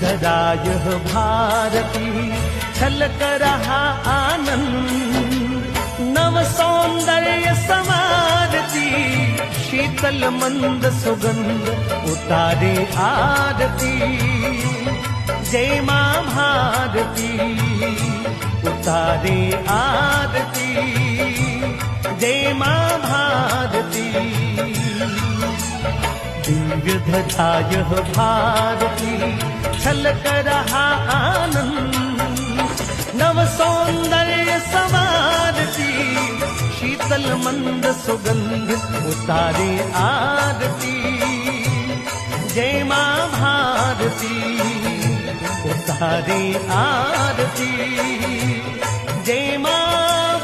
धराय भारती छलक रहा आनंद नव सौंदर्य समारती शीतल मंद सुगंध उतारे आरती जय मां भारती उतारे आरती जय मां भारती दिव्य ध्वजाय भारती छलक रहा आनंद नव सौंदर्य समारती शीतल मंद सुगंध उतारे आरती जय मां भारती उतारे आरती जय मां